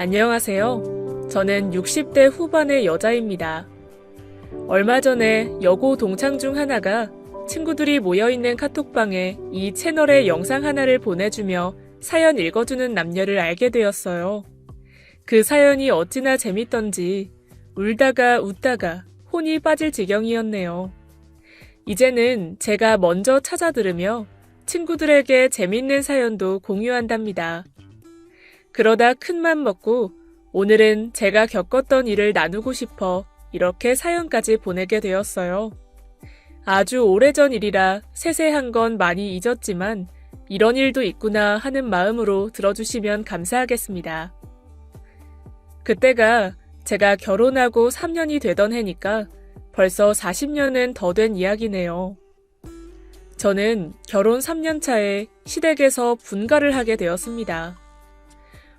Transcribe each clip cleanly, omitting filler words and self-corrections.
안녕하세요. 저는 60대 후반의 여자입니다. 얼마 전에 여고 동창 중 하나가 친구들이 모여있는 카톡방에 이 채널의 영상 하나를 보내주며 사연 읽어주는 남녀를 알게 되었어요. 그 사연이 어찌나 재밌던지 울다가 웃다가 혼이 빠질 지경이었네요. 이제는 제가 먼저 찾아 들으며 친구들에게 재밌는 사연도 공유한답니다. 그러다 큰맘 먹고 오늘은 제가 겪었던 일을 나누고 싶어 이렇게 사연까지 보내게 되었어요. 아주 오래전 일이라 세세한 건 많이 잊었지만 이런 일도 있구나 하는 마음으로 들어주시면 감사하겠습니다. 그때가 제가 결혼하고 3년이 되던 해니까 벌써 40년은 더 된 이야기네요. 저는 결혼 3년 차에 시댁에서 분가를 하게 되었습니다.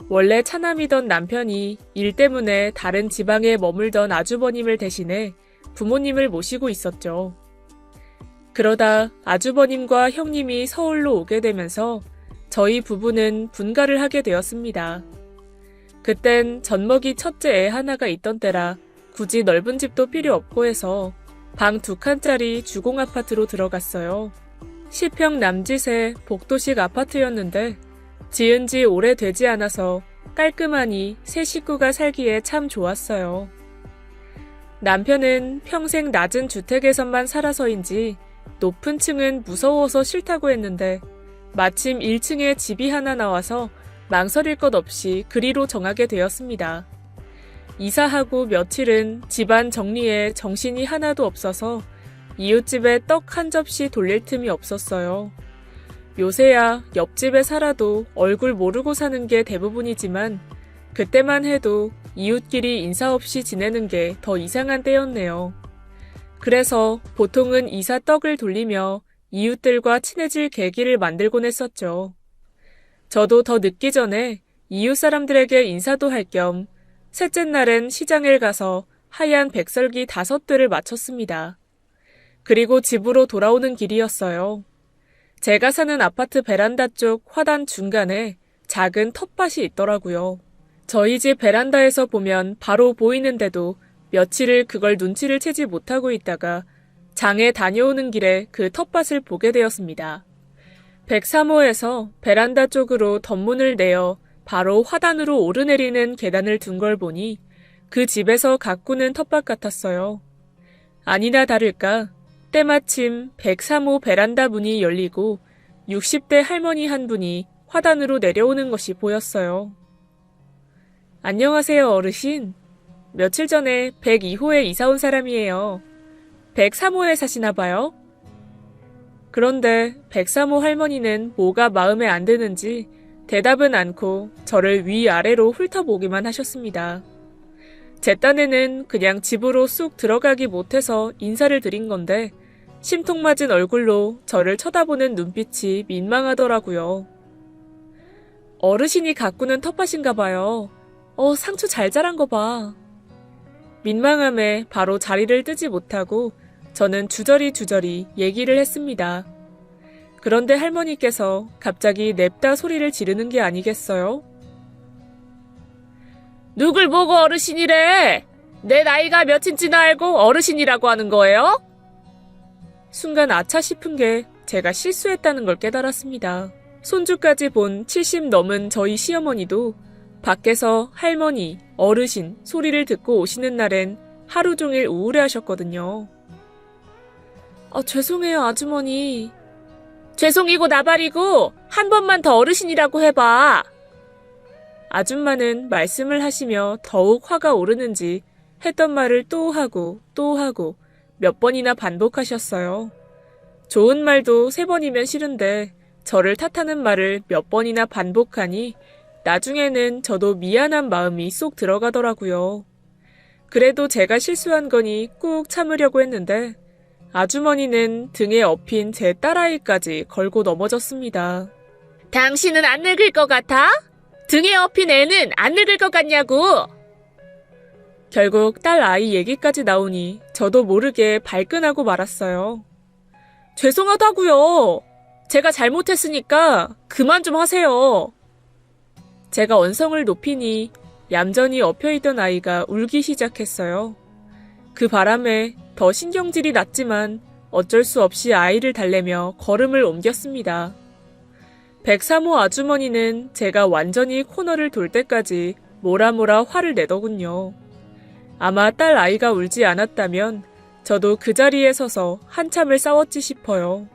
원래 차남이던 남편이 일 때문에 다른 지방에 머물던 아주버님을 대신해 부모님을 모시고 있었죠. 그러다 아주버님과 형님이 서울로 오게 되면서 저희 부부는 분가를 하게 되었습니다. 그땐 젖먹이 첫째 애 하나가 있던 때라 굳이 넓은 집도 필요 없고 해서 방 2칸짜리 주공 아파트로 들어갔어요. 10평 남짓의 복도식 아파트였는데 지은 지 오래되지 않아서 깔끔하니 세 식구가 살기에 참 좋았어요. 남편은 평생 낮은 주택에서만 살아서인지 높은 층은 무서워서 싫다고 했는데 마침 1층에 집이 하나 나와서 망설일 것 없이 그리로 정하게 되었습니다. 이사하고 며칠은 집안 정리에 정신이 하나도 없어서 이웃집에 떡 한 접시 돌릴 틈이 없었어요. 요새야 옆집에 살아도 얼굴 모르고 사는 게 대부분이지만 그때만 해도 이웃끼리 인사 없이 지내는 게 더 이상한 때였네요. 그래서 보통은 이사 떡을 돌리며 이웃들과 친해질 계기를 만들곤 했었죠. 저도 더 늦기 전에 이웃 사람들에게 인사도 할 겸 셋째 날엔 시장을 가서 하얀 백설기 5대를 맞췄습니다. 그리고 집으로 돌아오는 길이었어요. 제가 사는 아파트 베란다 쪽 화단 중간에 작은 텃밭이 있더라고요. 저희 집 베란다에서 보면 바로 보이는데도 며칠을 그걸 눈치를 채지 못하고 있다가 장에 다녀오는 길에 그 텃밭을 보게 되었습니다. 103호에서 베란다 쪽으로 덧문을 내어 바로 화단으로 오르내리는 계단을 둔 걸 보니 그 집에서 가꾸는 텃밭 같았어요. 아니나 다를까 때마침 103호 베란다 문이 열리고 60대 할머니 한 분이 화단으로 내려오는 것이 보였어요. 안녕하세요, 어르신. 며칠 전에 102호에 이사 온 사람이에요. 103호에 사시나 봐요? 그런데 103호 할머니는 뭐가 마음에 안 드는지 대답은 않고 저를 위아래로 훑어보기만 하셨습니다. 제 딴에는 그냥 집으로 쑥 들어가기 못해서 인사를 드린 건데 심통맞은 얼굴로 저를 쳐다보는 눈빛이 민망하더라고요. 어르신이 가꾸는 텃밭인가 봐요. 상추 잘 자란 거 봐. 민망함에 바로 자리를 뜨지 못하고 저는 주저리 얘기를 했습니다. 그런데 할머니께서 갑자기 냅다 소리를 지르는 게 아니겠어요? 누굴 보고 어르신이래? 내 나이가 몇인지나 알고 어르신이라고 하는 거예요? 순간 아차 싶은 게 제가 실수했다는 걸 깨달았습니다. 손주까지 본 70 넘은 저희 시어머니도 밖에서 할머니, 어르신 소리를 듣고 오시는 날엔 하루 종일 우울해하셨거든요. 죄송해요, 아주머니. 죄송이고 나발이고 한 번만 더 어르신이라고 해봐. 아줌마는 말씀을 하시며 더욱 화가 오르는지 했던 말을 또 하고 몇 번이나 반복하셨어요. 좋은 말도 3번이면 싫은데 저를 탓하는 말을 몇 번이나 반복하니 나중에는 저도 미안한 마음이 쏙 들어가더라고요. 그래도 제가 실수한 거니 꾹 참으려고 했는데 아주머니는 등에 업힌 제 딸아이까지 걸고 넘어졌습니다. 당신은 안 늙을 것 같아? 등에 업힌 애는 안 늙을 것 같냐고! 결국 딸 아이 얘기까지 나오니 저도 모르게 발끈하고 말았어요. 죄송하다고요. 제가 잘못했으니까 그만 좀 하세요. 제가 언성을 높이니 얌전히 엎혀있던 아이가 울기 시작했어요. 그 바람에 더 신경질이 났지만 어쩔 수 없이 아이를 달래며 걸음을 옮겼습니다. 103호 아주머니는 제가 완전히 코너를 돌 때까지 뭐라 화를 내더군요. 아마 딸 아이가 울지 않았다면 저도 그 자리에 서서 한참을 싸웠지 싶어요.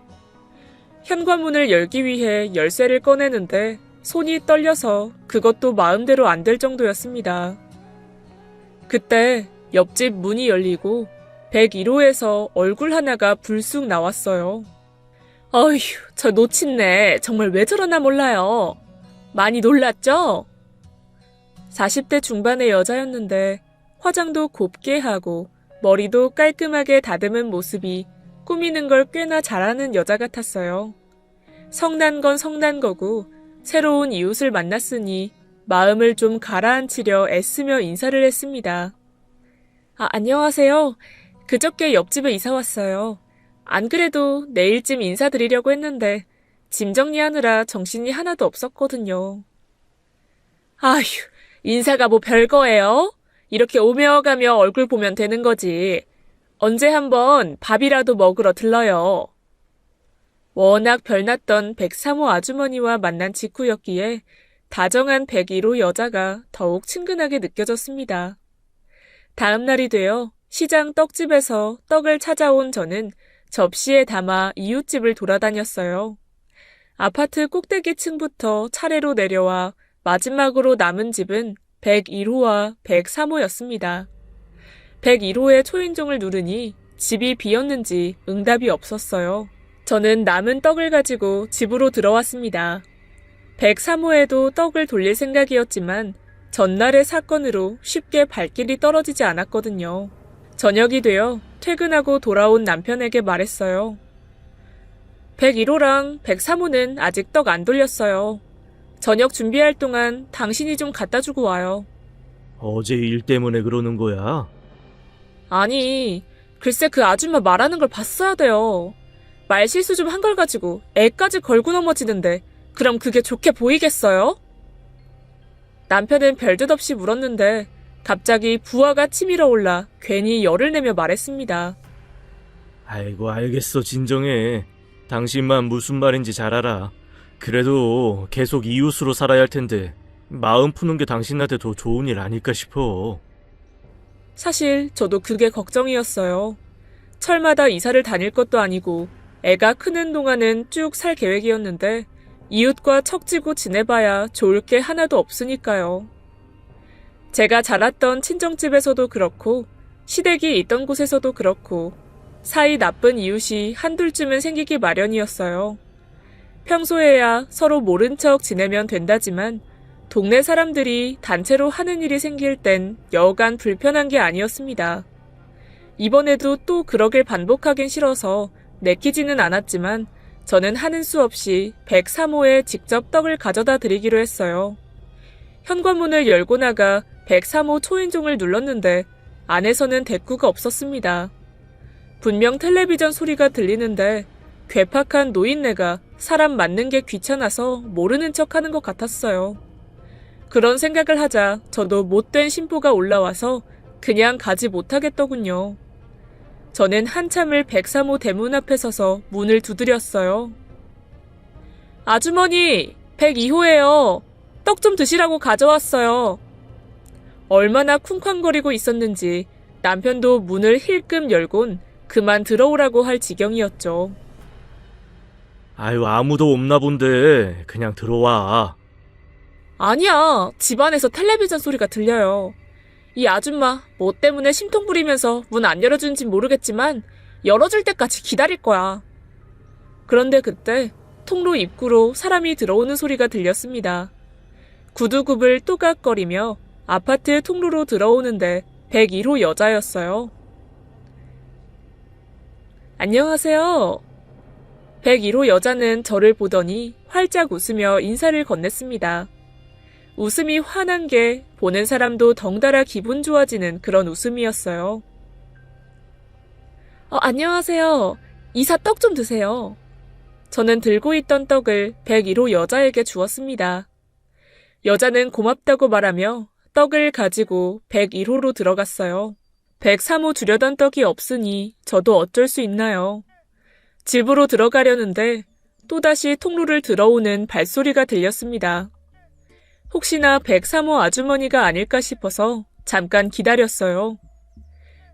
현관문을 열기 위해 열쇠를 꺼내는데 손이 떨려서 그것도 마음대로 안 될 정도였습니다. 그때 옆집 문이 열리고 101호에서 얼굴 하나가 불쑥 나왔어요. 어휴, 저 놓친네. 정말 왜 저러나 몰라요. 많이 놀랐죠? 40대 중반의 여자였는데 화장도 곱게 하고 머리도 깔끔하게 다듬은 모습이 꾸미는 걸 꽤나 잘하는 여자 같았어요. 성난 건 성난 거고 새로운 이웃을 만났으니 마음을 좀 가라앉히려 애쓰며 인사를 했습니다. 안녕하세요. 그저께 옆집에 이사 왔어요. 안 그래도 내일쯤 인사드리려고 했는데 짐 정리하느라 정신이 하나도 없었거든요. 아휴, 인사가 뭐 별거예요? 이렇게 오며 가며 얼굴 보면 되는 거지. 언제 한번 밥이라도 먹으러 들러요. 워낙 별났던 103호 아주머니와 만난 직후였기에 다정한 101호 여자가 더욱 친근하게 느껴졌습니다. 다음 날이 되어 시장 떡집에서 떡을 찾아온 저는 접시에 담아 이웃집을 돌아다녔어요. 아파트 꼭대기 층부터 차례로 내려와 마지막으로 남은 집은 101호와 103호였습니다. 101호의 초인종을 누르니 집이 비었는지 응답이 없었어요. 저는 남은 떡을 가지고 집으로 들어왔습니다. 103호에도 떡을 돌릴 생각이었지만 전날의 사건으로 쉽게 발길이 떨어지지 않았거든요. 저녁이 되어 퇴근하고 돌아온 남편에게 말했어요. 101호랑 103호는 아직 떡 안 돌렸어요. 저녁 준비할 동안 당신이 좀 갖다 주고 와요. 어제 일 때문에 그러는 거야? 아니, 글쎄 그 아줌마 말하는 걸 봤어야 돼요. 말실수 좀 한 걸 가지고 애까지 걸고 넘어지는데 그럼 그게 좋게 보이겠어요? 남편은 별뜻 없이 물었는데 갑자기 부하가 치밀어 올라 괜히 열을 내며 말했습니다. 아이고 알겠어 진정해. 당신만 무슨 말인지 잘 알아. 그래도 계속 이웃으로 살아야 할 텐데 마음 푸는 게 당신한테 더 좋은 일 아닐까 싶어. 사실 저도 그게 걱정이었어요. 철마다 이사를 다닐 것도 아니고 애가 크는 동안은 쭉 살 계획이었는데 이웃과 척지고 지내봐야 좋을 게 하나도 없으니까요. 제가 자랐던 친정집에서도 그렇고 시댁이 있던 곳에서도 그렇고 사이 나쁜 이웃이 한둘쯤은 생기기 마련이었어요. 평소에야 서로 모른 척 지내면 된다지만 동네 사람들이 단체로 하는 일이 생길 땐 여간 불편한 게 아니었습니다. 이번에도 또 그러길 반복하긴 싫어서 내키지는 않았지만 저는 하는 수 없이 103호에 직접 떡을 가져다 드리기로 했어요. 현관문을 열고 나가 103호 초인종을 눌렀는데 안에서는 대꾸가 없었습니다. 분명 텔레비전 소리가 들리는데 괴팍한 노인네가 사람 맞는 게 귀찮아서 모르는 척하는 것 같았어요. 그런 생각을 하자 저도 못된 심보가 올라와서 그냥 가지 못하겠더군요. 저는 한참을 103호 대문 앞에 서서 문을 두드렸어요. 아주머니, 102호예요. 떡 좀 드시라고 가져왔어요. 얼마나 쿵쾅거리고 있었는지 남편도 문을 힐끔 열곤 그만 들어오라고 할 지경이었죠. 아유 아무도 없나 본데 그냥 들어와. 아니야, 집안에서 텔레비전 소리가 들려요. 이 아줌마 뭐 때문에 심통 부리면서 문 안 열어준진 모르겠지만 열어줄 때까지 기다릴 거야. 그런데 그때 통로 입구로 사람이 들어오는 소리가 들렸습니다. 구두굽을 또각거리며 아파트 통로로 들어오는데 101호 여자였어요. 안녕하세요. 101호 여자는 저를 보더니 활짝 웃으며 인사를 건넸습니다. 웃음이 환한 게 보는 사람도 덩달아 기분 좋아지는 그런 웃음이었어요. 안녕하세요. 이사 떡 좀 드세요. 저는 들고 있던 떡을 101호 여자에게 주었습니다. 여자는 고맙다고 말하며 떡을 가지고 101호로 들어갔어요. 103호 주려던 떡이 없으니 저도 어쩔 수 있나요. 집으로 들어가려는데 또다시 통로를 들어오는 발소리가 들렸습니다. 혹시나 103호 아주머니가 아닐까 싶어서 잠깐 기다렸어요.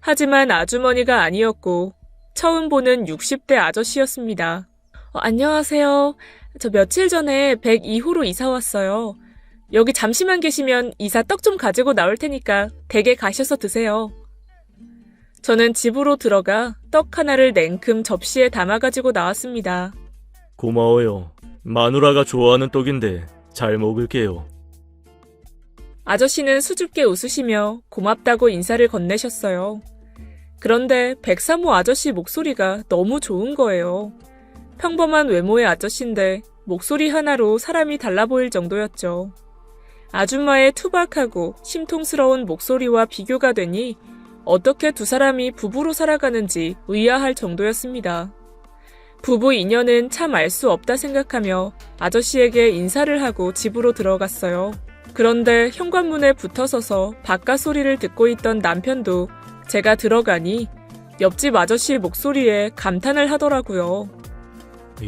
하지만 아주머니가 아니었고 처음 보는 60대 아저씨였습니다. 안녕하세요. 저 며칠 전에 102호로 이사 왔어요. 여기 잠시만 계시면 이사 떡 좀 가지고 나올 테니까 댁에 가셔서 드세요. 저는 집으로 들어가 떡 하나를 냉큼 접시에 담아가지고 나왔습니다. 고마워요. 마누라가 좋아하는 떡인데 잘 먹을게요. 아저씨는 수줍게 웃으시며 고맙다고 인사를 건네셨어요. 그런데 103호 아저씨 목소리가 너무 좋은 거예요. 평범한 외모의 아저씨인데 목소리 하나로 사람이 달라 보일 정도였죠. 아줌마의 투박하고 심통스러운 목소리와 비교가 되니 어떻게 두 사람이 부부로 살아가는지 의아할 정도였습니다. 부부 인연은 참 알 수 없다 생각하며 아저씨에게 인사를 하고 집으로 들어갔어요. 그런데 현관문에 붙어서서 바깥 소리를 듣고 있던 남편도 제가 들어가니 옆집 아저씨 목소리에 감탄을 하더라고요.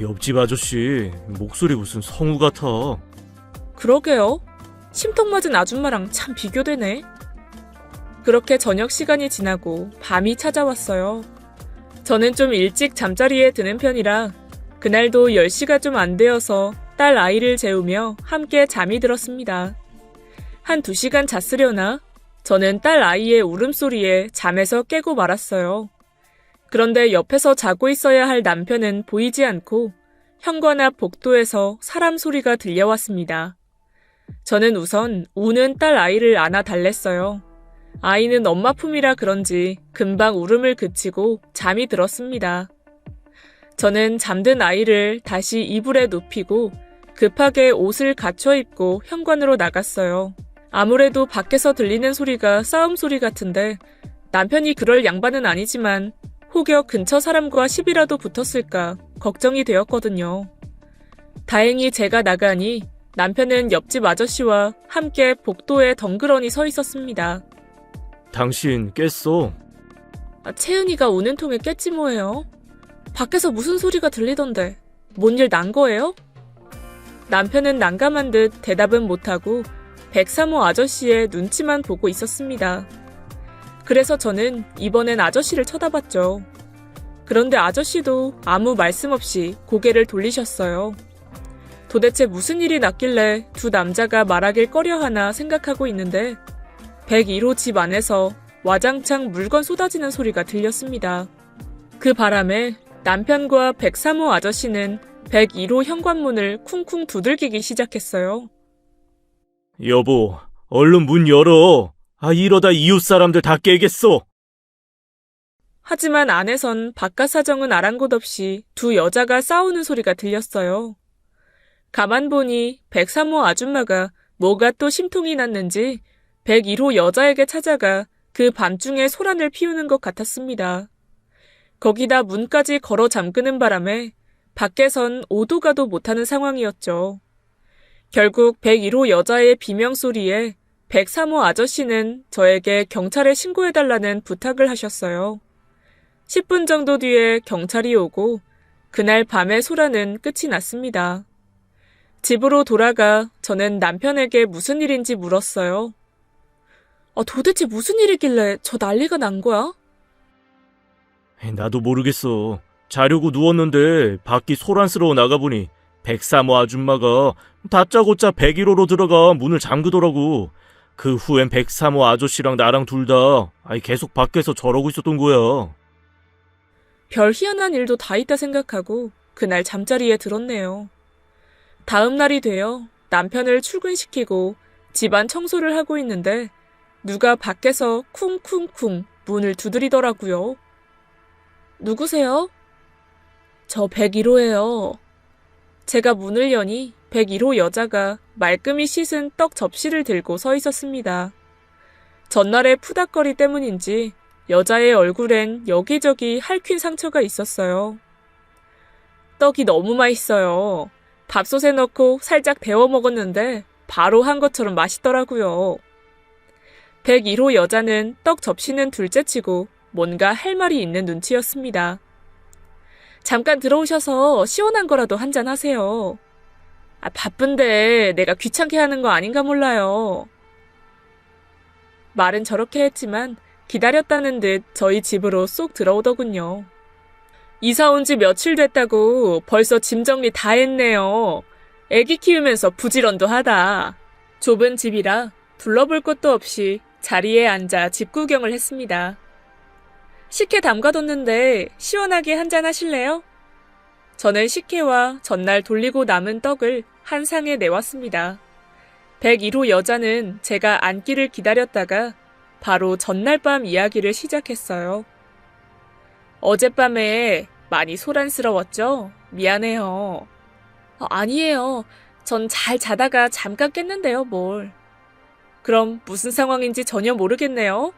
옆집 아저씨 목소리 무슨 성우 같아. 그러게요. 심통 맞은 아줌마랑 참 비교되네. 그렇게 저녁 시간이 지나고 밤이 찾아왔어요. 저는 좀 일찍 잠자리에 드는 편이라 그날도 10시가 좀 안 되어서 딸 아이를 재우며 함께 잠이 들었습니다. 한 2시간 잤으려나? 저는 딸 아이의 울음소리에 잠에서 깨고 말았어요. 그런데 옆에서 자고 있어야 할 남편은 보이지 않고 현관 앞 복도에서 사람 소리가 들려왔습니다. 저는 우선 우는 딸 아이를 안아 달랬어요. 아이는 엄마 품이라 그런지 금방 울음을 그치고 잠이 들었습니다. 저는 잠든 아이를 다시 이불에 눕히고 급하게 옷을 갖춰 입고 현관으로 나갔어요. 아무래도 밖에서 들리는 소리가 싸움 소리 같은데 남편이 그럴 양반은 아니지만 혹여 근처 사람과 시비라도 붙었을까 걱정이 되었거든요. 다행히 제가 나가니 남편은 옆집 아저씨와 함께 복도에 덩그러니 서 있었습니다. 당신 깼어? 채은이가 우는 통에 깼지 뭐예요. 밖에서 무슨 소리가 들리던데 뭔 일 난 거예요? 남편은 난감한 듯 대답은 못하고 103호 아저씨의 눈치만 보고 있었습니다. 그래서 저는 이번엔 아저씨를 쳐다봤죠. 그런데 아저씨도 아무 말씀 없이 고개를 돌리셨어요. 도대체 무슨 일이 났길래 두 남자가 말하길 꺼려하나 생각하고 있는데 101호 집 안에서 와장창 물건 쏟아지는 소리가 들렸습니다. 그 바람에 남편과 103호 아저씨는 101호 현관문을 쿵쿵 두들기기 시작했어요. 여보, 얼른 문 열어. 이러다 이웃 사람들 다 깨겠어. 하지만 안에선 바깥 사정은 아랑곳 없이 두 여자가 싸우는 소리가 들렸어요. 가만 보니 103호 아줌마가 뭐가 또 심통이 났는지 101호 여자에게 찾아가 그 밤중에 소란을 피우는 것 같았습니다. 거기다 문까지 걸어 잠그는 바람에 밖에선 오도 가도 못하는 상황이었죠. 결국 101호 여자의 비명소리에 103호 아저씨는 저에게 경찰에 신고해달라는 부탁을 하셨어요. 10분 정도 뒤에 경찰이 오고 그날 밤의 소란은 끝이 났습니다. 집으로 돌아가 저는 남편에게 무슨 일인지 물었어요. 도대체 무슨 일이길래 저 난리가 난 거야? 나도 모르겠어. 자려고 누웠는데 밖이 소란스러워 나가보니 103호 아줌마가 다짜고짜 101호로 들어가 문을 잠그더라고. 그 후엔 103호 아저씨랑 나랑 둘 다 계속 밖에서 저러고 있었던 거야. 별 희한한 일도 다 있다 생각하고 그날 잠자리에 들었네요. 다음 날이 되어 남편을 출근시키고 집안 청소를 하고 있는데 누가 밖에서 쿵쿵쿵 문을 두드리더라고요. 누구세요? 저 101호예요. 제가 문을 여니 101호 여자가 말끔히 씻은 떡 접시를 들고 서 있었습니다. 전날의 푸닥거리 때문인지 여자의 얼굴엔 여기저기 핥힌 상처가 있었어요. 떡이 너무 맛있어요. 밥솥에 넣고 살짝 데워 먹었는데 바로 한 것처럼 맛있더라고요. 101호 여자는 떡 접시는 둘째치고 뭔가 할 말이 있는 눈치였습니다. 잠깐 들어오셔서 시원한 거라도 한잔 하세요. 바쁜데 내가 귀찮게 하는 거 아닌가 몰라요. 말은 저렇게 했지만 기다렸다는 듯 저희 집으로 쏙 들어오더군요. 이사 온 지 며칠 됐다고 벌써 짐 정리 다 했네요. 애기 키우면서 부지런도 하다. 좁은 집이라 둘러볼 곳도 없이 자리에 앉아 집 구경을 했습니다. 식혜 담가뒀는데 시원하게 한잔 하실래요? 저는 식혜와 전날 돌리고 남은 떡을 한 상에 내왔습니다. 101호 여자는 제가 앉기를 기다렸다가 바로 전날 밤 이야기를 시작했어요. 어젯밤에 많이 소란스러웠죠? 미안해요. 아니에요. 전 잘 자다가 잠깐 깼는데요, 뭘. 그럼 무슨 상황인지 전혀 모르겠네요.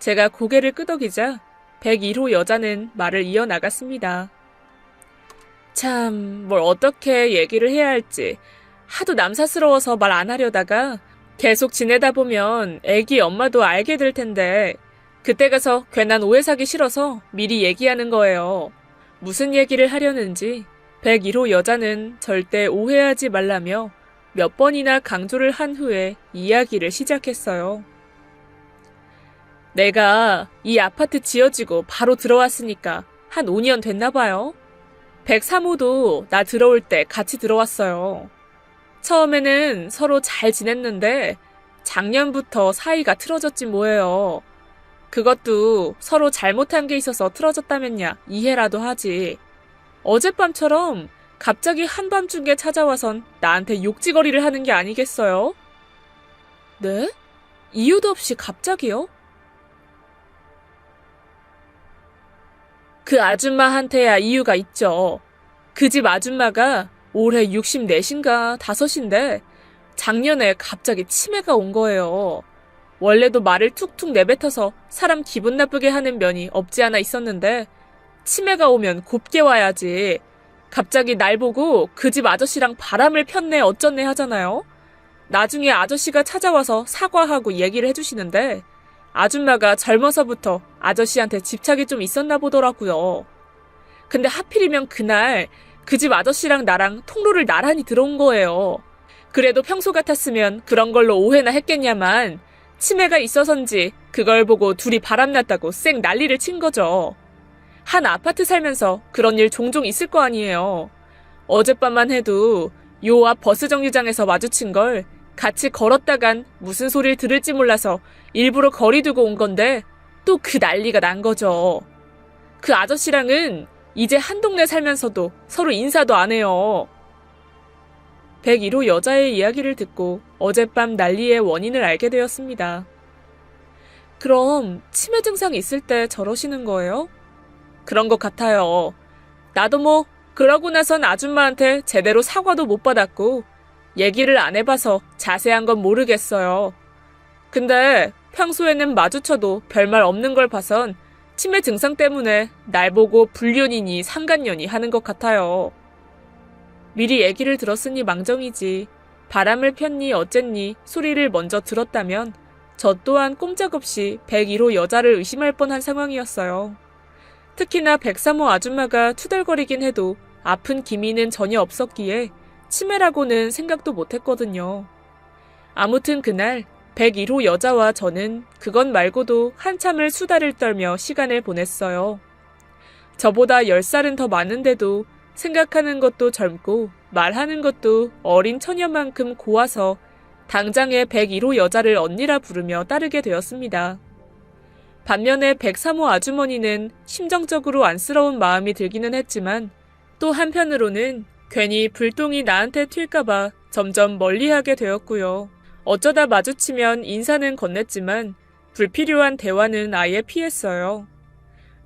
제가 고개를 끄덕이자 101호 여자는 말을 이어나갔습니다. 참, 뭘 어떻게 얘기를 해야 할지 하도 남사스러워서 말 안 하려다가 계속 지내다 보면 애기 엄마도 알게 될 텐데 그때 가서 괜한 오해 사기 싫어서 미리 얘기하는 거예요. 무슨 얘기를 하려는지 101호 여자는 절대 오해하지 말라며 몇 번이나 강조를 한 후에 이야기를 시작했어요. 내가 이 아파트 지어지고 바로 들어왔으니까 한 5년 됐나 봐요. 103호도 나 들어올 때 같이 들어왔어요. 처음에는 서로 잘 지냈는데 작년부터 사이가 틀어졌지 뭐예요. 그것도 서로 잘못한 게 있어서 틀어졌다면야 이해라도 하지. 어젯밤처럼 갑자기 한밤중에 찾아와선 나한테 욕지거리를 하는 게 아니겠어요? 네? 이유도 없이 갑자기요? 그 아줌마한테야 이유가 있죠. 그 집 아줌마가 올해 64인가 5인데 작년에 갑자기 치매가 온 거예요. 원래도 말을 툭툭 내뱉어서 사람 기분 나쁘게 하는 면이 없지 않아 있었는데 치매가 오면 곱게 와야지. 갑자기 날 보고 그 집 아저씨랑 바람을 폈네 어쩌네 하잖아요. 나중에 아저씨가 찾아와서 사과하고 얘기를 해주시는데 아줌마가 젊어서부터 아저씨한테 집착이 좀 있었나 보더라고요. 근데 하필이면 그날 그 집 아저씨랑 나랑 통로를 나란히 들어온 거예요. 그래도 평소 같았으면 그런 걸로 오해나 했겠냐만 치매가 있어서인지 그걸 보고 둘이 바람났다고 쌩 난리를 친 거죠. 한 아파트 살면서 그런 일 종종 있을 거 아니에요. 어젯밤만 해도 요 앞 버스 정류장에서 마주친 걸 같이 걸었다간 무슨 소리를 들을지 몰라서 일부러 거리 두고 온 건데 또 그 난리가 난 거죠. 그 아저씨랑은 이제 한 동네 살면서도 서로 인사도 안 해요. 101호 여자의 이야기를 듣고 어젯밤 난리의 원인을 알게 되었습니다. 그럼 치매 증상이 있을 때 저러시는 거예요? 그런 것 같아요. 나도 뭐 그러고 나선 아줌마한테 제대로 사과도 못 받았고 얘기를 안 해봐서 자세한 건 모르겠어요. 근데 평소에는 마주쳐도 별말 없는 걸 봐선 치매 증상 때문에 날 보고 불륜이니 상간년이 하는 것 같아요. 미리 얘기를 들었으니 망정이지 바람을 폈니 어쨌니 소리를 먼저 들었다면 저 또한 꼼짝없이 101호 여자를 의심할 뻔한 상황이었어요. 특히나 103호 아줌마가 투덜거리긴 해도 아픈 기미는 전혀 없었기에 치매라고는 생각도 못했거든요. 아무튼 그날 101호 여자와 저는 그것 말고도 한참을 수다를 떨며 시간을 보냈어요. 저보다 10살은 더 많은데도 생각하는 것도 젊고 말하는 것도 어린 처녀만큼 고와서 당장에 101호 여자를 언니라 부르며 따르게 되었습니다. 반면에 103호 아주머니는 심정적으로 안쓰러운 마음이 들기는 했지만 또 한편으로는 괜히 불똥이 나한테 튈까봐 점점 멀리하게 되었고요. 어쩌다 마주치면 인사는 건넸지만 불필요한 대화는 아예 피했어요.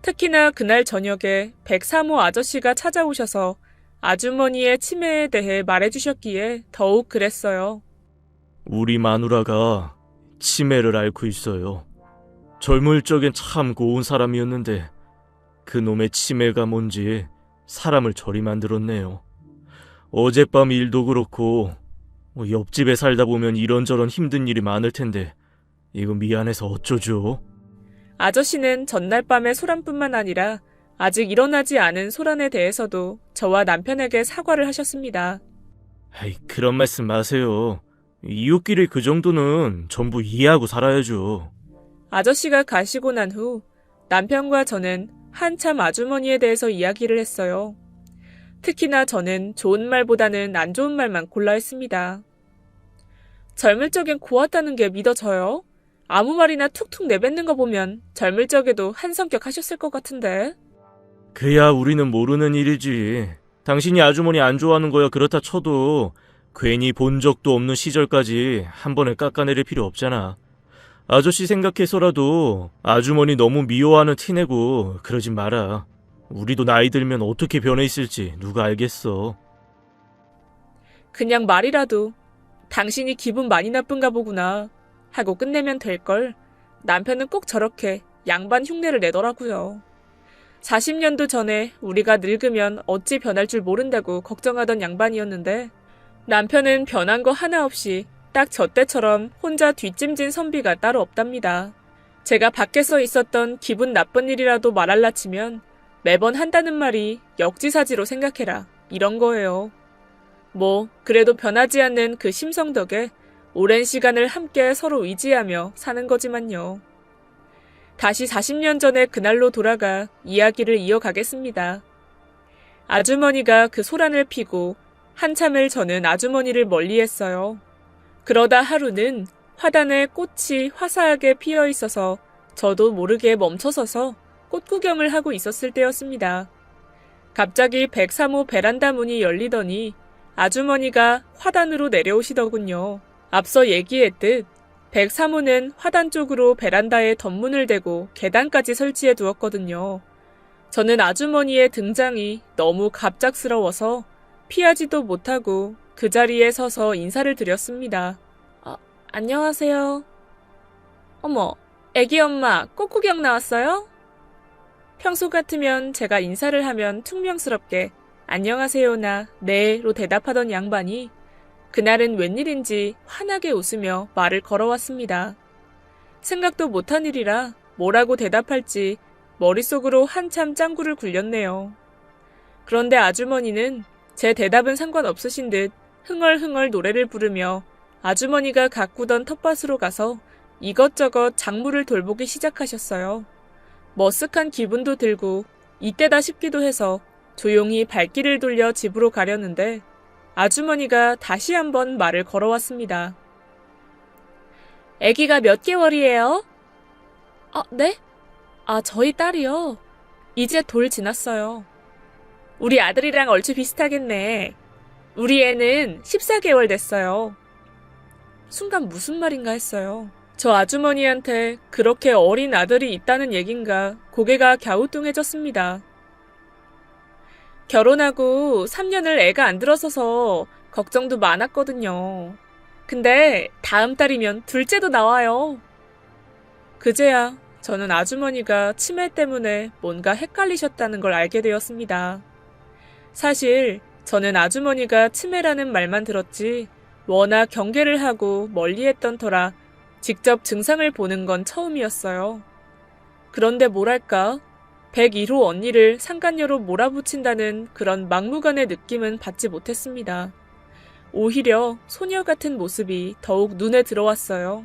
특히나 그날 저녁에 103호 아저씨가 찾아오셔서 아주머니의 치매에 대해 말해주셨기에 더욱 그랬어요. 우리 마누라가 치매를 앓고 있어요. 젊을 적엔 참 고운 사람이었는데 그놈의 치매가 뭔지 사람을 저리 만들었네요. 어젯밤 일도 그렇고 옆집에 살다 보면 이런저런 힘든 일이 많을 텐데 이거 미안해서 어쩌죠? 아저씨는 전날 밤의 소란뿐만 아니라 아직 일어나지 않은 소란에 대해서도 저와 남편에게 사과를 하셨습니다. 아이, 그런 말씀 마세요. 이웃끼리 그 정도는 전부 이해하고 살아야죠. 아저씨가 가시고 난 후 남편과 저는 한참 아주머니에 대해서 이야기를 했어요. 특히나 저는 좋은 말보다는 안 좋은 말만 골라 했습니다. 젊을 적엔 고왔다는 게 믿어져요? 아무 말이나 툭툭 내뱉는 거 보면 젊을 적에도 한 성격 하셨을 것 같은데. 그야 우리는 모르는 일이지. 당신이 아주머니 안 좋아하는 거야 그렇다 쳐도 괜히 본 적도 없는 시절까지 한 번에 깎아내릴 필요 없잖아. 아저씨 생각해서라도 아주머니 너무 미워하는 티내고 그러진 마라. 우리도 나이 들면 어떻게 변해 있을지 누가 알겠어. 그냥 말이라도 당신이 기분 많이 나쁜가 보구나 하고 끝내면 될걸. 남편은 꼭 저렇게 양반 흉내를 내더라고요. 40년도 전에 우리가 늙으면 어찌 변할 줄 모른다고 걱정하던 양반이었는데 남편은 변한 거 하나 없이 딱 저 때처럼 혼자 뒷짐진 선비가 따로 없답니다. 제가 밖에서 있었던 기분 나쁜 일이라도 말할라 치면 매번 한다는 말이 역지사지로 생각해라 이런 거예요. 뭐 그래도 변하지 않는 그 심성 덕에 오랜 시간을 함께 서로 의지하며 사는 거지만요. 다시 40년 전의 그날로 돌아가 이야기를 이어가겠습니다. 아주머니가 그 소란을 피고 한참을 저는 아주머니를 멀리했어요. 그러다 하루는 화단에 꽃이 화사하게 피어 있어서 저도 모르게 멈춰서서 꽃 구경을 하고 있었을 때였습니다. 갑자기 103호 베란다 문이 열리더니 아주머니가 화단으로 내려오시더군요. 앞서 얘기했듯 103호는 화단 쪽으로 베란다에 덧문을 대고 계단까지 설치해 두었거든요. 저는 아주머니의 등장이 너무 갑작스러워서 피하지도 못하고 그 자리에 서서 인사를 드렸습니다. 안녕하세요. 어머, 애기 엄마 꽃 구경 나왔어요? 평소 같으면 제가 인사를 하면 퉁명스럽게 안녕하세요나 네로 대답하던 양반이 그날은 웬일인지 환하게 웃으며 말을 걸어왔습니다. 생각도 못한 일이라 뭐라고 대답할지 머릿속으로 한참 짱구를 굴렸네요. 그런데 아주머니는 제 대답은 상관없으신 듯 흥얼흥얼 노래를 부르며 아주머니가 가꾸던 텃밭으로 가서 이것저것 작물을 돌보기 시작하셨어요. 머쓱한 기분도 들고 이때다 싶기도 해서 조용히 발길을 돌려 집으로 가려는데 아주머니가 다시 한번 말을 걸어왔습니다. 아기가 몇 개월이에요? 네? 저희 딸이요. 이제 돌 지났어요. 우리 아들이랑 얼추 비슷하겠네. 우리 애는 14개월 됐어요. 순간 무슨 말인가 했어요. 저 아주머니한테 그렇게 어린 아들이 있다는 얘긴가 고개가 갸우뚱해졌습니다. 결혼하고 3년을 애가 안 들어서서 걱정도 많았거든요. 근데 다음 달이면 둘째도 나와요. 그제야 저는 아주머니가 치매 때문에 뭔가 헷갈리셨다는 걸 알게 되었습니다. 사실 저는 아주머니가 치매라는 말만 들었지 워낙 경계를 하고 멀리했던 터라 직접 증상을 보는 건 처음이었어요. 그런데 뭐랄까 101호 언니를 상간녀로 몰아붙인다는 그런 막무가내 느낌은 받지 못했습니다. 오히려 소녀 같은 모습이 더욱 눈에 들어왔어요.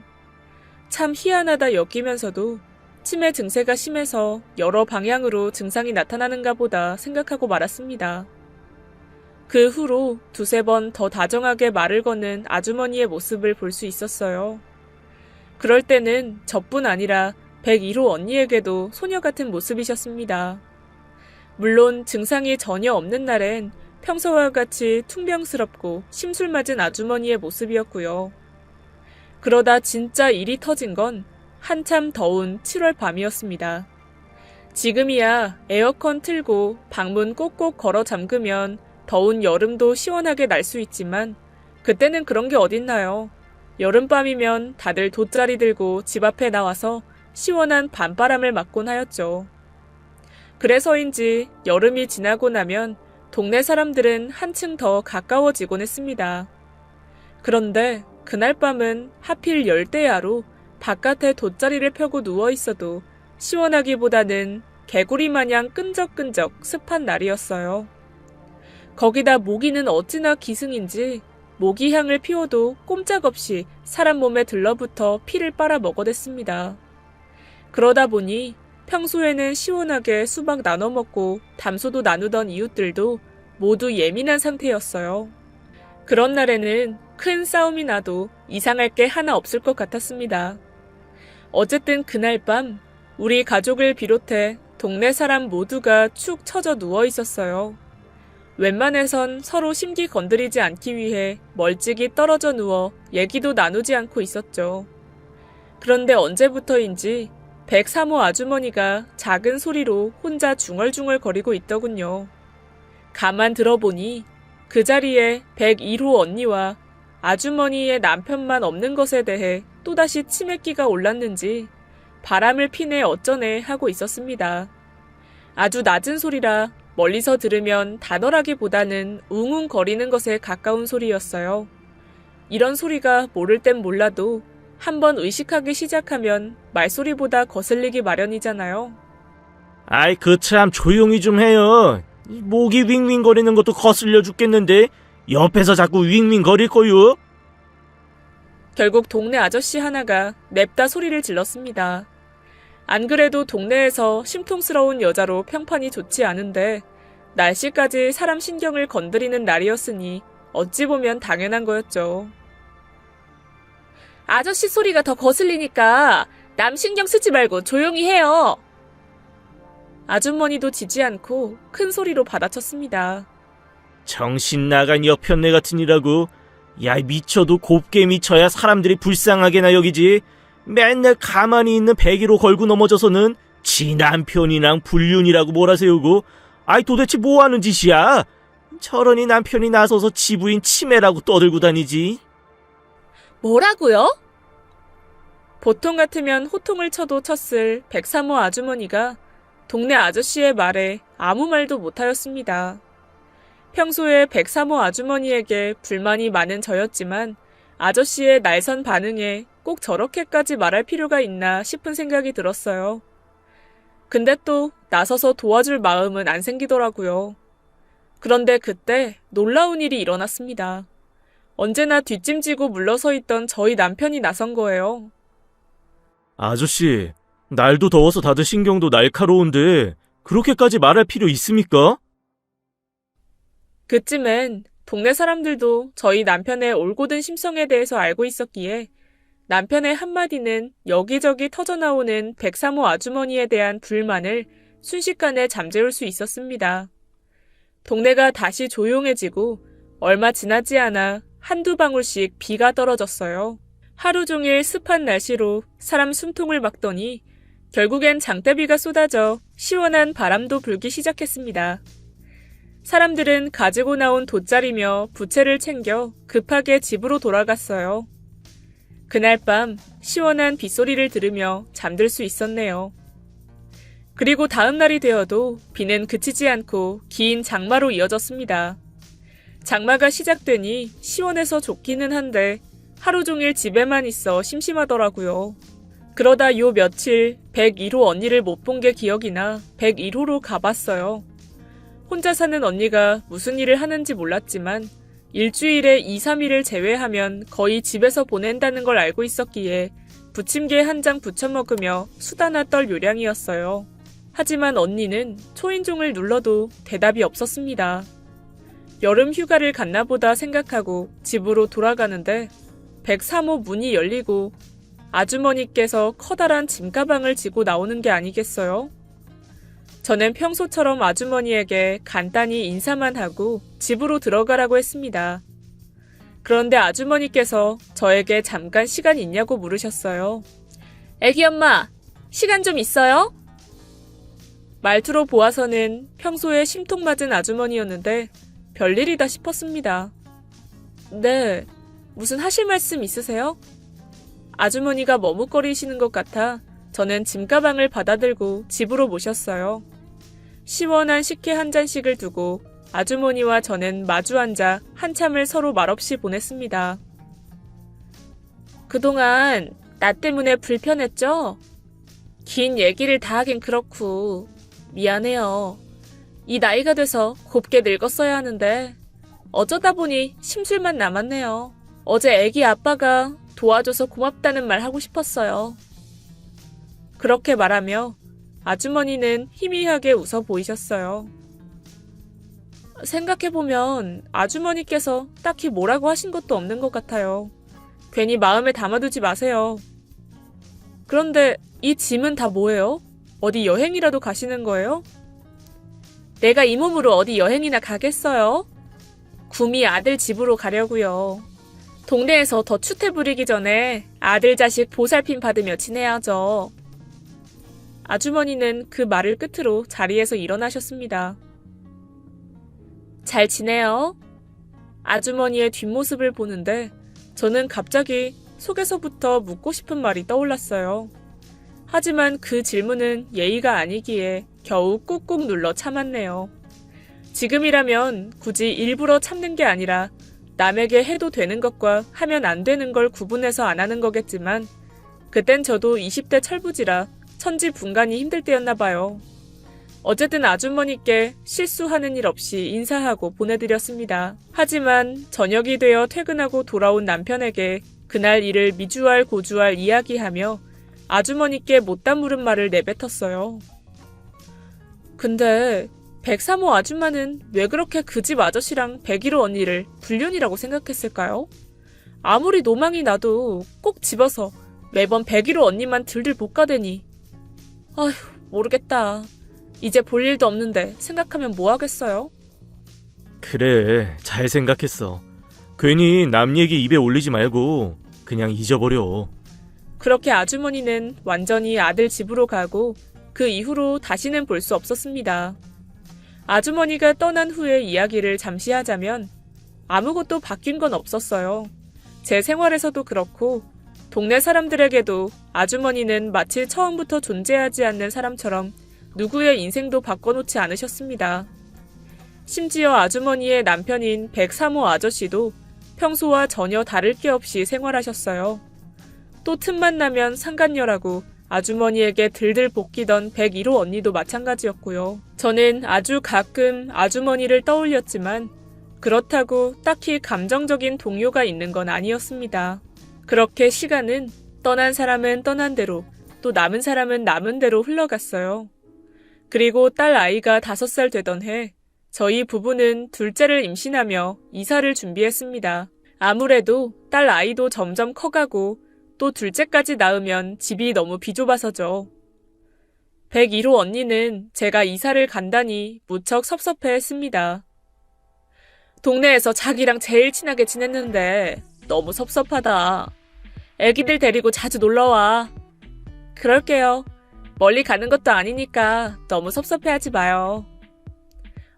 참 희한하다 여기면서도 치매 증세가 심해서 여러 방향으로 증상이 나타나는가 보다 생각하고 말았습니다. 그 후로 두세 번 더 다정하게 말을 거는 아주머니의 모습을 볼 수 있었어요. 그럴 때는 저뿐 아니라 101호 언니에게도 소녀 같은 모습이셨습니다. 물론 증상이 전혀 없는 날엔 평소와 같이 퉁명스럽고 심술맞은 아주머니의 모습이었고요. 그러다 진짜 일이 터진 건 한참 더운 7월 밤이었습니다. 지금이야 에어컨 틀고 방문 꼭꼭 걸어 잠그면 더운 여름도 시원하게 날 수 있지만 그때는 그런 게 어딨나요. 여름밤이면 다들 돗자리 들고 집 앞에 나와서 시원한 밤바람을 맞곤 하였죠. 그래서인지 여름이 지나고 나면 동네 사람들은 한층 더 가까워지곤 했습니다. 그런데 그날 밤은 하필 열대야로 바깥에 돗자리를 펴고 누워 있어도 시원하기보다는 개구리 마냥 끈적끈적 습한 날이었어요. 거기다 모기는 어찌나 기승인지 모기 향을 피워도 꼼짝없이 사람 몸에 들러붙어 피를 빨아 먹어댔습니다. 그러다 보니 평소에는 시원하게 수박 나눠 먹고 담소도 나누던 이웃들도 모두 예민한 상태였어요. 그런 날에는 큰 싸움이 나도 이상할 게 하나 없을 것 같았습니다. 어쨌든 그날 밤 우리 가족을 비롯해 동네 사람 모두가 축 처져 누워 있었어요. 웬만해선 서로 심기 건드리지 않기 위해 멀찍이 떨어져 누워 얘기도 나누지 않고 있었죠. 그런데 언제부터인지 103호 아주머니가 작은 소리로 혼자 중얼중얼 거리고 있더군요. 가만 들어보니 그 자리에 101호 언니와 아주머니의 남편만 없는 것에 대해 또다시 치맥기가 올랐는지 바람을 피네 어쩌네 하고 있었습니다. 아주 낮은 소리라 멀리서 들으면 다널하기보다는 웅웅거리는 것에 가까운 소리였어요. 이런 소리가 모를 땐 몰라도 한번 의식하기 시작하면 말소리보다 거슬리기 마련이잖아요. 아이, 그 참 조용히 좀 해요. 이 목이 윙윙거리는 것도 거슬려 죽겠는데 옆에서 자꾸 윙윙거릴 거요. 결국 동네 아저씨 하나가 냅다 소리를 질렀습니다. 안 그래도 동네에서 심통스러운 여자로 평판이 좋지 않은데 날씨까지 사람 신경을 건드리는 날이었으니 어찌 보면 당연한 거였죠. 아저씨 소리가 더 거슬리니까 남 신경 쓰지 말고 조용히 해요. 아주머니도 지지 않고 큰 소리로 받아쳤습니다. 정신 나간 여편네 같으니라고. 야, 미쳐도 곱게 미쳐야 사람들이 불쌍하게나 여기지. 맨날 가만히 있는 101호 걸고 넘어져서는 지 남편이랑 불륜이라고 몰아세우고. 아이, 도대체 뭐하는 짓이야? 저러니 남편이 나서서 지부인 치매라고 떠들고 다니지. 뭐라고요? 보통 같으면 호통을 쳐도 쳤을 103호 아주머니가 동네 아저씨의 말에 아무 말도 못하였습니다. 평소에 103호 아주머니에게 불만이 많은 저였지만 아저씨의 날선 반응에 꼭 저렇게까지 말할 필요가 있나 싶은 생각이 들었어요. 근데 또 나서서 도와줄 마음은 안 생기더라고요. 그런데 그때 놀라운 일이 일어났습니다. 언제나 뒷짐지고 물러서 있던 저희 남편이 나선 거예요. 아저씨, 날도 더워서 다들 신경도 날카로운데 그렇게까지 말할 필요 있습니까? 그쯤엔 동네 사람들도 저희 남편의 올곧은 심성에 대해서 알고 있었기에 남편의 한마디는 여기저기 터져나오는 103호 아주머니에 대한 불만을 순식간에 잠재울 수 있었습니다. 동네가 다시 조용해지고 얼마 지나지 않아 한두 방울씩 비가 떨어졌어요. 하루 종일 습한 날씨로 사람 숨통을 막더니 결국엔 장대비가 쏟아져 시원한 바람도 불기 시작했습니다. 사람들은 가지고 나온 돗자리며 부채를 챙겨 급하게 집으로 돌아갔어요. 그날 밤 시원한 빗소리를 들으며 잠들 수 있었네요. 그리고 다음 날이 되어도 비는 그치지 않고 긴 장마로 이어졌습니다. 장마가 시작되니 시원해서 좋기는 한데 하루 종일 집에만 있어 심심하더라고요. 그러다 요 며칠 101호 언니를 못 본 게 기억이 나 101호로 가봤어요. 혼자 사는 언니가 무슨 일을 하는지 몰랐지만 일주일에 2, 3일을 제외하면 거의 집에서 보낸다는 걸 알고 있었기에 부침개 한 장 부쳐 먹으며 수다나 떨 요량이었어요. 하지만 언니는 초인종을 눌러도 대답이 없었습니다. 여름 휴가를 갔나 보다 생각하고 집으로 돌아가는데 103호 문이 열리고 아주머니께서 커다란 짐가방을 지고 나오는 게 아니겠어요? 저는 평소처럼 아주머니에게 간단히 인사만 하고 집으로 들어가라고 했습니다. 그런데 아주머니께서 저에게 잠깐 시간 있냐고 물으셨어요. 애기 엄마, 시간 좀 있어요? 말투로 보아서는 평소에 심통맞은 아주머니였는데 별일이다 싶었습니다. 네, 무슨 하실 말씀 있으세요? 아주머니가 머뭇거리시는 것 같아 저는 짐가방을 받아들고 집으로 모셨어요. 시원한 식혜 한 잔씩을 두고 아주머니와 저는 마주 앉아 한참을 서로 말없이 보냈습니다. 그동안 나 때문에 불편했죠? 긴 얘기를 다 하긴 그렇고 미안해요. 이 나이가 돼서 곱게 늙었어야 하는데 어쩌다 보니 심술만 남았네요. 어제 애기 아빠가 도와줘서 고맙다는 말 하고 싶었어요. 그렇게 말하며 아주머니는 희미하게 웃어 보이셨어요. 생각해보면 아주머니께서 딱히 뭐라고 하신 것도 없는 것 같아요. 괜히 마음에 담아두지 마세요. 그런데 이 짐은 다 뭐예요? 어디 여행이라도 가시는 거예요? 내가 이 몸으로 어디 여행이나 가겠어요? 구미 아들 집으로 가려고요. 동네에서 더 추태 부리기 전에 아들 자식 보살핌 받으며 지내야죠. 아주머니는 그 말을 끝으로 자리에서 일어나셨습니다. 잘 지내요? 아주머니의 뒷모습을 보는데 저는 갑자기 속에서부터 묻고 싶은 말이 떠올랐어요. 하지만 그 질문은 예의가 아니기에 겨우 꾹꾹 눌러 참았네요. 지금이라면 굳이 일부러 참는 게 아니라 남에게 해도 되는 것과 하면 안 되는 걸 구분해서 안 하는 거겠지만 그땐 저도 20대 철부지라 천지분간이 힘들 때였나 봐요. 어쨌든 아주머니께 실수하는 일 없이 인사하고 보내드렸습니다. 하지만 저녁이 되어 퇴근하고 돌아온 남편에게 그날 일을 미주알 고주알 이야기하며 아주머니께 못다 물은 말을 내뱉었어요. 근데 103호 아줌마는 왜 그렇게 그 집 아저씨랑 101호 언니를 불륜이라고 생각했을까요? 아무리 노망이 나도 꼭 집어서 매번 101호 언니만 들들 볶아대니. 아휴, 모르겠다. 이제 볼 일도 없는데 생각하면 뭐 하겠어요? 그래, 잘 생각했어. 괜히 남 얘기 입에 올리지 말고 그냥 잊어버려. 그렇게 아주머니는 완전히 아들 집으로 가고 그 이후로 다시는 볼 수 없었습니다. 아주머니가 떠난 후의 이야기를 잠시 하자면 아무것도 바뀐 건 없었어요. 제 생활에서도 그렇고 동네 사람들에게도 아주머니는 마치 처음부터 존재하지 않는 사람처럼 누구의 인생도 바꿔놓지 않으셨습니다. 심지어 아주머니의 남편인 103호 아저씨도 평소와 전혀 다를 게 없이 생활하셨어요. 또 틈만 나면 상간녀라고 아주머니에게 들들 볶이던 101호 언니도 마찬가지였고요. 저는 아주 가끔 아주머니를 떠올렸지만 그렇다고 딱히 감정적인 동요가 있는 건 아니었습니다. 그렇게 시간은 떠난 사람은 떠난 대로 또 남은 사람은 남은 대로 흘러갔어요. 그리고 딸 아이가 5살 되던 해 저희 부부는 둘째를 임신하며 이사를 준비했습니다. 아무래도 딸 아이도 점점 커가고 또 둘째까지 낳으면 집이 너무 비좁아서죠. 101호 언니는 제가 이사를 간다니 무척 섭섭해했습니다. 동네에서 자기랑 제일 친하게 지냈는데 너무 섭섭하다. 애기들 데리고 자주 놀러와. 그럴게요. 멀리 가는 것도 아니니까 너무 섭섭해하지 마요.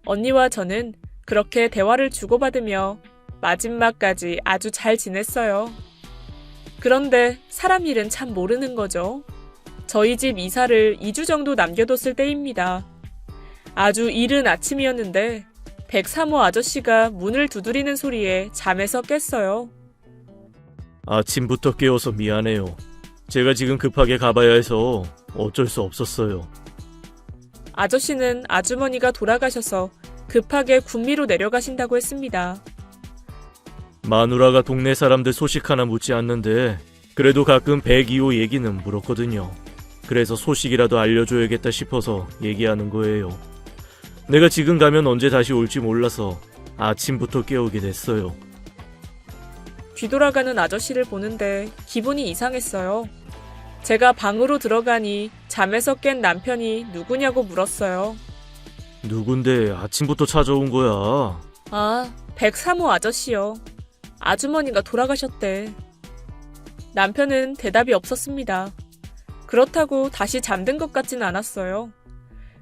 언니와 저는 그렇게 대화를 주고받으며 마지막까지 아주 잘 지냈어요. 그런데 사람 일은 참 모르는 거죠. 저희 집 이사를 2주 정도 남겨뒀을 때입니다. 아주 이른 아침이었는데 103호 아저씨가 문을 두드리는 소리에 잠에서 깼어요. 아침부터 깨워서 미안해요. 제가 지금 급하게 가봐야 해서 어쩔 수 없었어요. 아저씨는 아주머니가 돌아가셔서 급하게 군미로 내려가신다고 했습니다. 마누라가 동네 사람들 소식 하나 묻지 않는데 그래도 가끔 102호 얘기는 물었거든요. 그래서 소식이라도 알려줘야겠다 싶어서 얘기하는 거예요. 내가 지금 가면 언제 다시 올지 몰라서 아침부터 깨우게 됐어요. 뒤돌아가는 아저씨를 보는데 기분이 이상했어요. 제가 방으로 들어가니 잠에서 깬 남편이 누구냐고 물었어요. 누군데 아침부터 찾아온 거야? 아, 103호 아저씨요. 아주머니가 돌아가셨대. 남편은 대답이 없었습니다. 그렇다고 다시 잠든 것 같진 않았어요.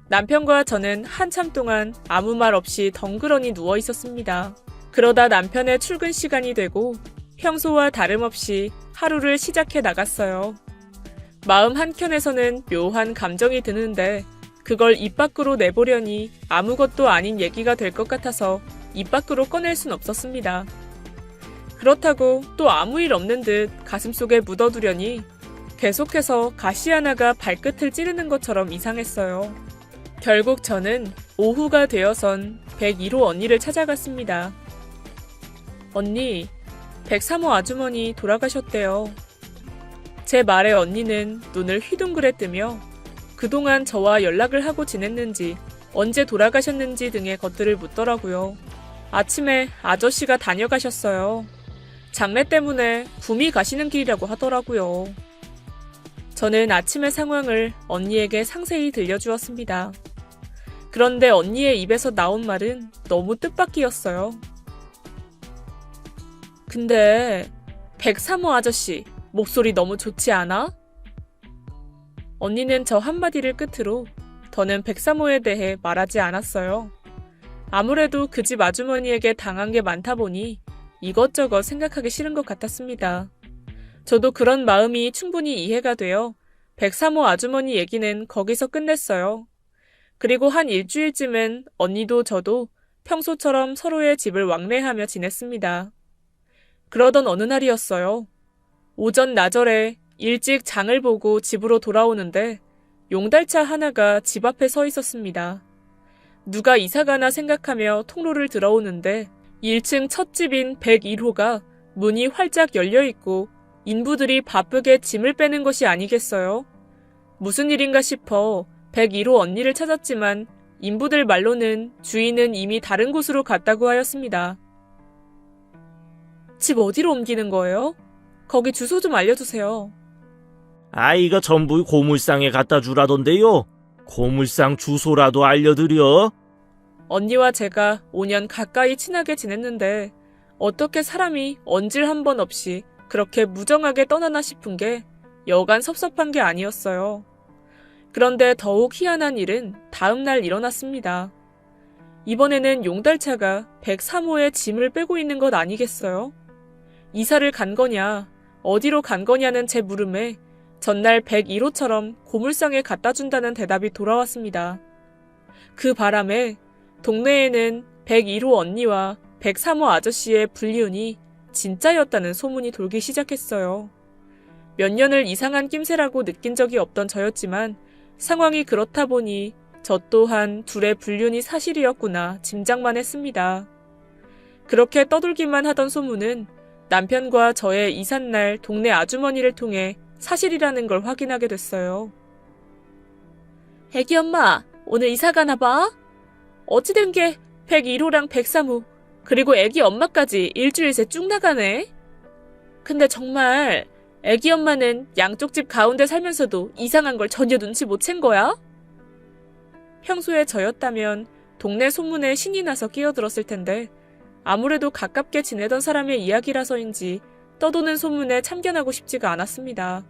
남편과 저는 한참 동안 아무 말 없이 덩그러니 누워 있었습니다. 그러다 남편의 출근 시간이 되고 평소와 다름없이 하루를 시작해 나갔어요. 마음 한켠에서는 묘한 감정이 드는데 그걸 입 밖으로 내보려니 아무것도 아닌 얘기가 될 것 같아서 입 밖으로 꺼낼 순 없었습니다. 그렇다고 또 아무 일 없는 듯 가슴속에 묻어두려니 계속해서 가시 하나가 발끝을 찌르는 것처럼 이상했어요. 결국 저는 오후가 되어선 101호 언니를 찾아갔습니다. 언니, 103호 아주머니 돌아가셨대요. 제 말에 언니는 눈을 휘둥그레 뜨며 그동안 저와 연락을 하고 지냈는지, 언제 돌아가셨는지 등의 것들을 묻더라고요. 아침에 아저씨가 다녀가셨어요. 장례 때문에 구미 가시는 길이라고 하더라고요. 저는 아침의 상황을 언니에게 상세히 들려주었습니다. 그런데 언니의 입에서 나온 말은 너무 뜻밖이었어요. 근데 103호 아저씨 목소리 너무 좋지 않아? 언니는 저 한마디를 끝으로 더는 103호에 대해 말하지 않았어요. 아무래도 그 집 아주머니에게 당한 게 많다 보니 이것저것 생각하기 싫은 것 같았습니다. 저도 그런 마음이 충분히 이해가 되어 103호 아주머니 얘기는 거기서 끝냈어요. 그리고 한 일주일쯤은 언니도 저도 평소처럼 서로의 집을 왕래하며 지냈습니다. 그러던 어느 날이었어요. 오전 나절에 일찍 장을 보고 집으로 돌아오는데 용달차 하나가 집 앞에 서 있었습니다. 누가 이사가나 생각하며 통로를 들어오는데 1층 첫 집인 101호가 문이 활짝 열려있고 인부들이 바쁘게 짐을 빼는 것이 아니겠어요? 무슨 일인가 싶어 101호 언니를 찾았지만 인부들 말로는 주인은 이미 다른 곳으로 갔다고 하였습니다. 집 어디로 옮기는 거예요? 거기 주소 좀 알려주세요. 이거 전부 고물상에 갖다 주라던데요. 고물상 주소라도 알려드려. 언니와 제가 5년 가까이 친하게 지냈는데 어떻게 사람이 언질 한 번 없이 그렇게 무정하게 떠나나 싶은 게 여간 섭섭한 게 아니었어요. 그런데 더욱 희한한 일은 다음 날 일어났습니다. 이번에는 용달차가 103호의 짐을 빼고 있는 것 아니겠어요? 이사를 간 거냐, 어디로 간 거냐는 제 물음에 전날 101호처럼 고물상에 갖다 준다는 대답이 돌아왔습니다. 그 바람에 동네에는 101호 언니와 103호 아저씨의 불륜이 진짜였다는 소문이 돌기 시작했어요. 몇 년을 이상한 낌새라고 느낀 적이 없던 저였지만 상황이 그렇다 보니 저 또한 둘의 불륜이 사실이었구나 짐작만 했습니다. 그렇게 떠돌기만 하던 소문은 남편과 저의 이삿날 동네 아주머니를 통해 사실이라는 걸 확인하게 됐어요. 애기 엄마, 오늘 이사 가나 봐? 어찌된 게 101호랑 103호, 그리고 애기 엄마까지 일주일 새 쭉 나가네? 근데 정말 애기 엄마는 양쪽 집 가운데 살면서도 이상한 걸 전혀 눈치 못 챈 거야? 평소에 저였다면 동네 소문에 신이 나서 끼어들었을 텐데 아무래도 가깝게 지내던 사람의 이야기라서인지 떠도는 소문에 참견하고 싶지가 않았습니다.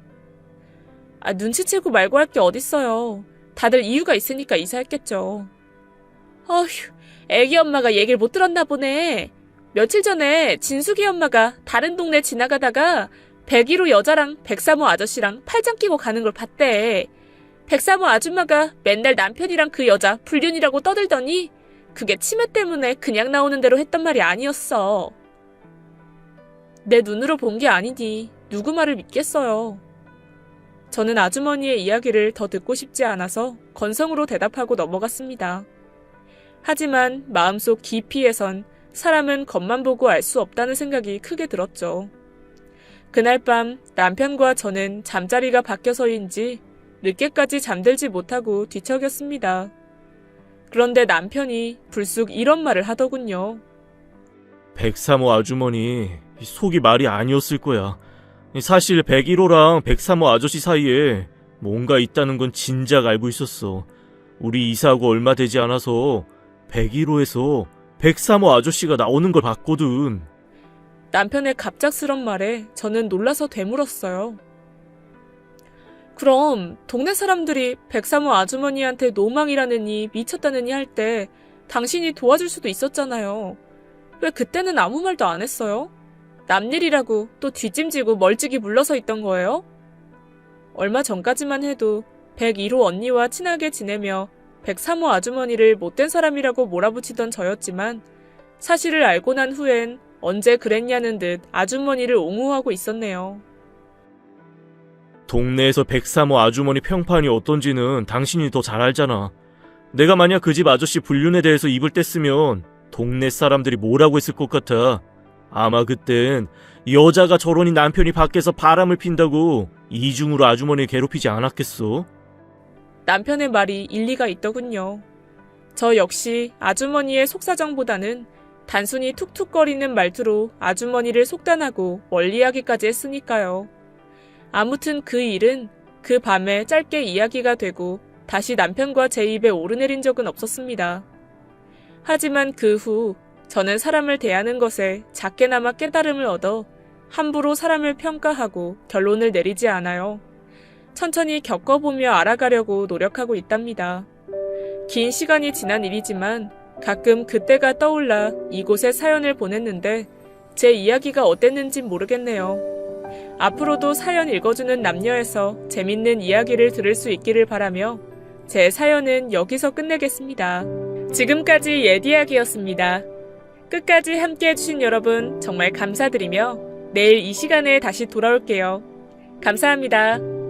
눈치채고 말고 할 게 어딨어요. 다들 이유가 있으니까 이사했겠죠. 어휴, 애기 엄마가 얘기를 못 들었나 보네. 며칠 전에 진숙이 엄마가 다른 동네 지나가다가 101호 여자랑 103호 아저씨랑 팔짱 끼고 가는 걸 봤대. 103호 아줌마가 맨날 남편이랑 그 여자 불륜이라고 떠들더니 그게 치매 때문에 그냥 나오는 대로 했던 말이 아니었어. 내 눈으로 본 게 아니니 누구 말을 믿겠어요. 저는 아주머니의 이야기를 더 듣고 싶지 않아서 건성으로 대답하고 넘어갔습니다. 하지만 마음속 깊이에선 사람은 겉만 보고 알 수 없다는 생각이 크게 들었죠. 그날 밤 남편과 저는 잠자리가 바뀌어서인지 늦게까지 잠들지 못하고 뒤척였습니다. 그런데 남편이 불쑥 이런 말을 하더군요. 103호 아주머니, 속이 말이 아니었을 거야. 사실 101호랑 103호 아저씨 사이에 뭔가 있다는 건 진작 알고 있었어. 우리 이사하고 얼마 되지 않아서 101호에서 103호 아저씨가 나오는 걸 봤거든. 남편의 갑작스런 말에 저는 놀라서 되물었어요. 그럼 동네 사람들이 103호 아주머니한테 노망이라느니 미쳤다느니 할 때 당신이 도와줄 수도 있었잖아요. 왜 그때는 아무 말도 안 했어요? 남일이라고 또 뒷짐지고 멀찍이 물러서 있던 거예요? 얼마 전까지만 해도 101호 언니와 친하게 지내며 103호 아주머니를 못된 사람이라고 몰아붙이던 저였지만 사실을 알고 난 후엔 언제 그랬냐는 듯 아주머니를 옹호하고 있었네요. 동네에서 103호 아주머니 평판이 어떤지는 당신이 더 잘 알잖아. 내가 만약 그 집 아저씨 불륜에 대해서 입을 뗐으면 동네 사람들이 뭐라고 했을 것 같아. 아마 그땐 여자가 저러니 남편이 밖에서 바람을 핀다고 이중으로 아주머니를 괴롭히지 않았겠어? 남편의 말이 일리가 있더군요. 저 역시 아주머니의 속사정보다는 단순히 툭툭거리는 말투로 아주머니를 속단하고 멀리하기까지 했으니까요. 아무튼 그 일은 그 밤에 짧게 이야기가 되고 다시 남편과 제 입에 오르내린 적은 없었습니다. 하지만 그 후 저는 사람을 대하는 것에 작게나마 깨달음을 얻어 함부로 사람을 평가하고 결론을 내리지 않아요. 천천히 겪어보며 알아가려고 노력하고 있답니다. 긴 시간이 지난 일이지만 가끔 그때가 떠올라 이곳에 사연을 보냈는데 제 이야기가 어땠는진 모르겠네요. 앞으로도 사연 읽어주는 남녀에서 재밌는 이야기를 들을 수 있기를 바라며 제 사연은 여기서 끝내겠습니다. 지금까지 예디야기였습니다. 끝까지 함께 해주신 여러분 정말 감사드리며 내일 이 시간에 다시 돌아올게요. 감사합니다.